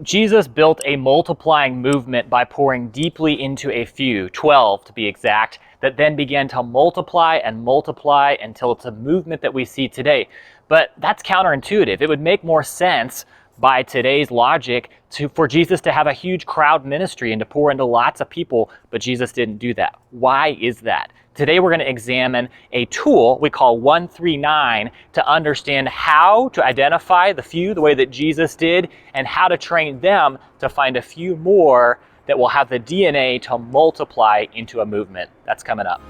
Jesus built a multiplying movement by pouring deeply into a few, 12 to be exact, that then began to multiply and multiply until it's a movement that we see today. But that's counterintuitive. It would make more sense by today's logic for Jesus to have a huge crowd ministry and to pour into lots of people, but Jesus didn't do that. Why is that? Today we're going to examine a tool we call 139 to understand how to identify the few the way that Jesus did and how to train them to find a few more that will have the DNA to multiply into a movement. That's coming up.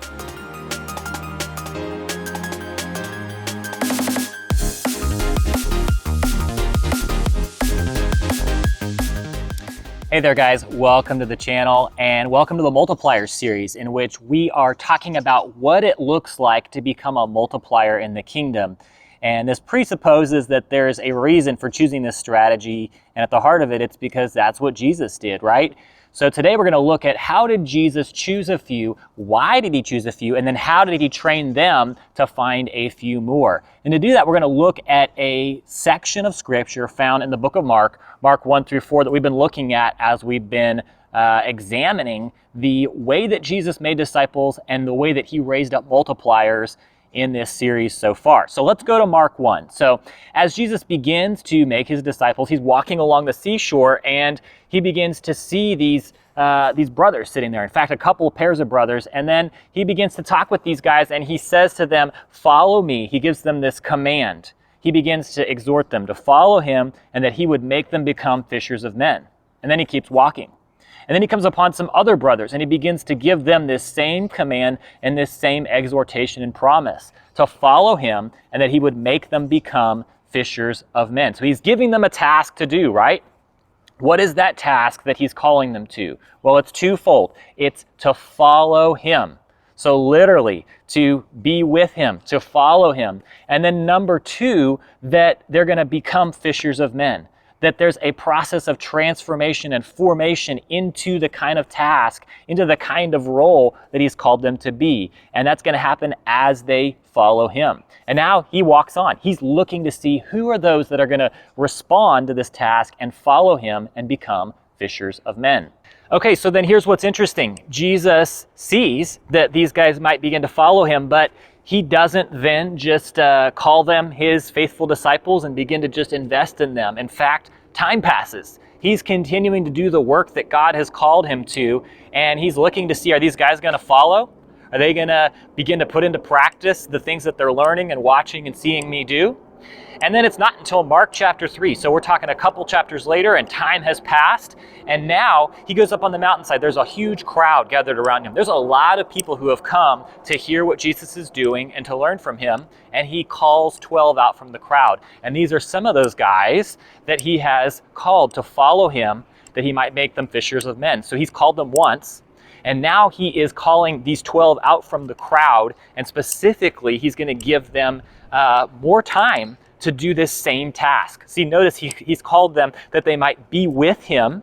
Hey there guys, welcome to the channel and welcome to the Multipliers series, in which we are talking about what it looks like to become a multiplier in the kingdom. And this presupposes that there's a reason for choosing this strategy, and at the heart of it, it's because that's what Jesus did, right? So today we're going to look at how did Jesus choose a few, why did he choose a few, and then how did he train them to find a few more. And to do that, we're going to look at a section of scripture found in the book of Mark 1 through 4, that we've been looking at as we've been examining the way that Jesus made disciples and the way that he raised up multipliers in this series so far. So let's go to Mark 1. So as Jesus begins to make his disciples, he's walking along the seashore and he begins to see these brothers sitting there. In fact, a couple of pairs of brothers. And then he begins to talk with these guys and he says to them, "Follow me." He gives them this command. He begins to exhort them to follow him and that he would make them become fishers of men. And then he keeps walking. And then he comes upon some other brothers and he begins to give them this same command and this same exhortation and promise to follow him and that he would make them become fishers of men. So he's giving them a task to do, right? What is that task that he's calling them to? Well, it's twofold. It's to follow him. So literally, to be with him, to follow him. And then number two, that they're going to become fishers of men. That there's a process of transformation and formation into the kind of task, into the kind of role that he's called them to be. And that's going to happen as they follow him. And now he walks on. He's looking to see who are those that are going to respond to this task and follow him and become fishers of men. Okay, so then here's what's interesting. Jesus sees that these guys might begin to follow him, but he doesn't then just call them his faithful disciples and begin to just invest in them. In fact, time passes. He's continuing to do the work that God has called him to, and he's looking to see, are these guys going to follow? Are they going to begin to put into practice the things that they're learning and watching and seeing me do? And then it's not until Mark chapter 3. So we're talking a couple chapters later and time has passed. And now he goes up on the mountainside. There's a huge crowd gathered around him. There's a lot of people who have come to hear what Jesus is doing and to learn from him. And he calls 12 out from the crowd. And these are some of those guys that he has called to follow him, that he might make them fishers of men. So he's called them once. And now he is calling these 12 out from the crowd. And specifically, he's going to give them more time to do this same task. See, notice he's called them that they might be with him,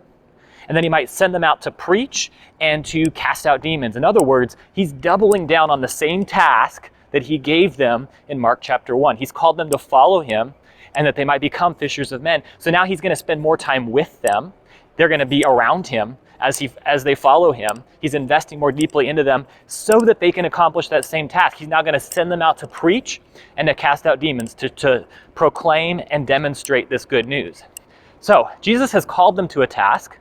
and then he might send them out to preach and to cast out demons. In other words, he's doubling down on the same task that he gave them in Mark chapter 1. He's called them to follow him and that they might become fishers of men. So now he's going to spend more time with them. They're going to be around him as they follow him. He's investing more deeply into them so that they can accomplish that same task. He's now going to send them out to preach and to cast out demons, to proclaim and demonstrate this good news. So Jesus has called them to a task,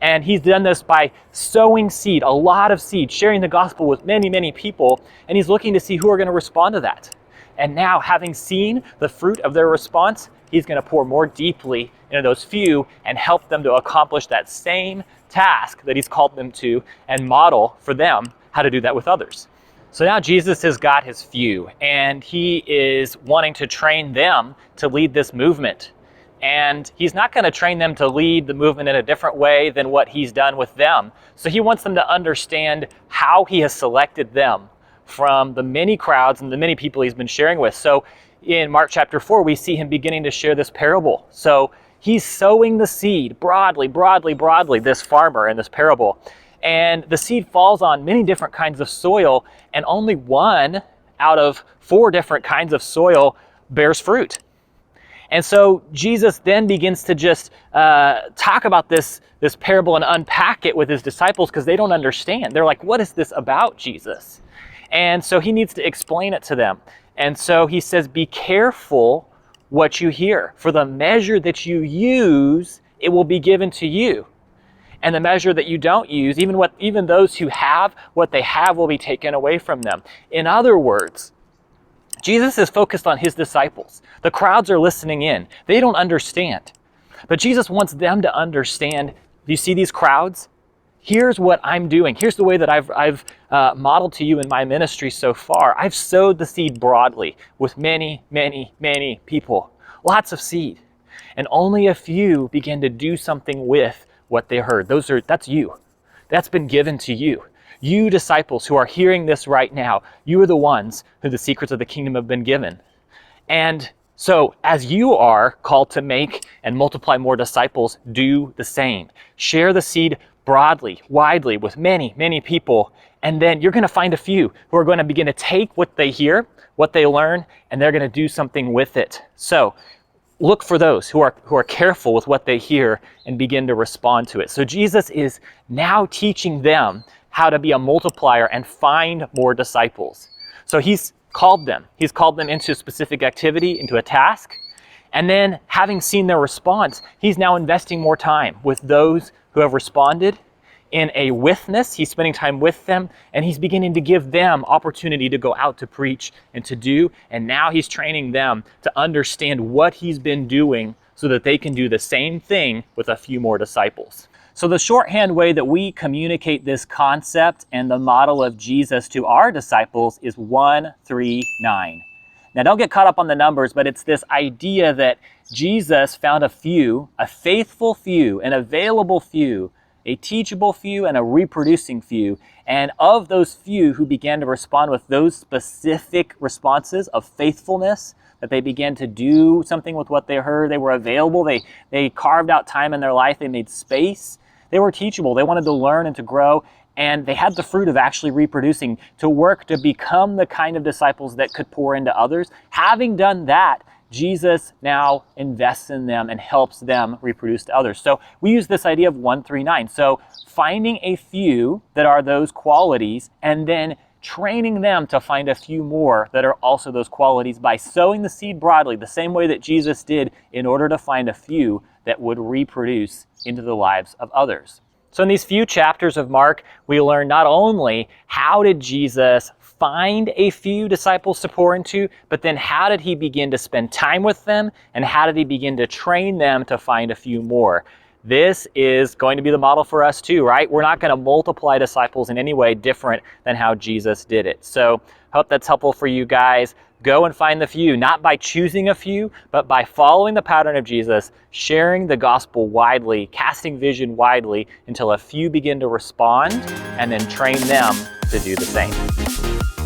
and he's done this by sowing seed, a lot of seed, sharing the gospel with many, many people, and he's looking to see who are going to respond to that. And now, having seen the fruit of their response, he's going to pour more deeply into those few and help them to accomplish that same task that he's called them to and model for them how to do that with others. So now Jesus has got his few and he is wanting to train them to lead this movement. And he's not going to train them to lead the movement in a different way than what he's done with them. So he wants them to understand how he has selected them from the many crowds and the many people he's been sharing with. So in Mark chapter 4, we see him beginning to share this parable. So he's sowing the seed broadly, this farmer in this parable. And the seed falls on many different kinds of soil, and only one out of 4 different kinds of soil bears fruit. And so Jesus then begins to just talk about this parable and unpack it with his disciples because they don't understand. They're like, what is this about, Jesus? And so he needs to explain it to them. And so he says, be careful what you hear. For the measure that you use, it will be given to you. And the measure that you don't use, even those who have what they have will be taken away from them. In other words, Jesus is focused on his disciples. The crowds are listening in. They don't understand. But Jesus wants them to understand. Do you see these crowds? Here's what I'm doing. Here's the way that I've modeled to you in my ministry so far. I've sowed the seed broadly with many, many, many people. Lots of seed. And only a few begin to do something with what they heard. That's you. That's been given to you. You disciples who are hearing this right now, you are the ones who the secrets of the kingdom have been given. And so as you are called to make and multiply more disciples, do the same. Share the seed broadly, widely, with many, many people. And then you're going to find a few who are going to begin to take what they hear, what they learn, and they're going to do something with it. So look for those who are careful with what they hear and begin to respond to it. So Jesus is now teaching them how to be a multiplier and find more disciples. So he's called them. He's called them into a specific activity, into a task. And then having seen their response, he's now investing more time with those who have responded in a witness. He's spending time with them, and he's beginning to give them opportunity to go out to preach and to do. And now he's training them to understand what he's been doing so that they can do the same thing with a few more disciples. So the shorthand way that we communicate this concept and the model of Jesus to our disciples is 139. Now don't get caught up on the numbers, but it's this idea that Jesus found a few, a faithful few, an available few, a teachable few, and a reproducing few. And of those few who began to respond with those specific responses of faithfulness, that they began to do something with what they heard, they were available, they carved out time in their life, they made space, they were teachable, they wanted to learn and to grow, and they had the fruit of actually reproducing, to work to become the kind of disciples that could pour into others. Having done that, Jesus now invests in them and helps them reproduce to others. So we use this idea of 139. So finding a few that are those qualities and then training them to find a few more that are also those qualities by sowing the seed broadly, the same way that Jesus did, in order to find a few that would reproduce into the lives of others. So in these few chapters of Mark, we learn not only how did Jesus find a few disciples to pour into, but then how did he begin to spend time with them, and how did he begin to train them to find a few more. This is going to be the model for us too, right? We're not going to multiply disciples in any way different than how Jesus did it. So I hope that's helpful for you guys. Go and find the few, not by choosing a few, but by following the pattern of Jesus, sharing the gospel widely, casting vision widely until a few begin to respond, and then train them to do the same.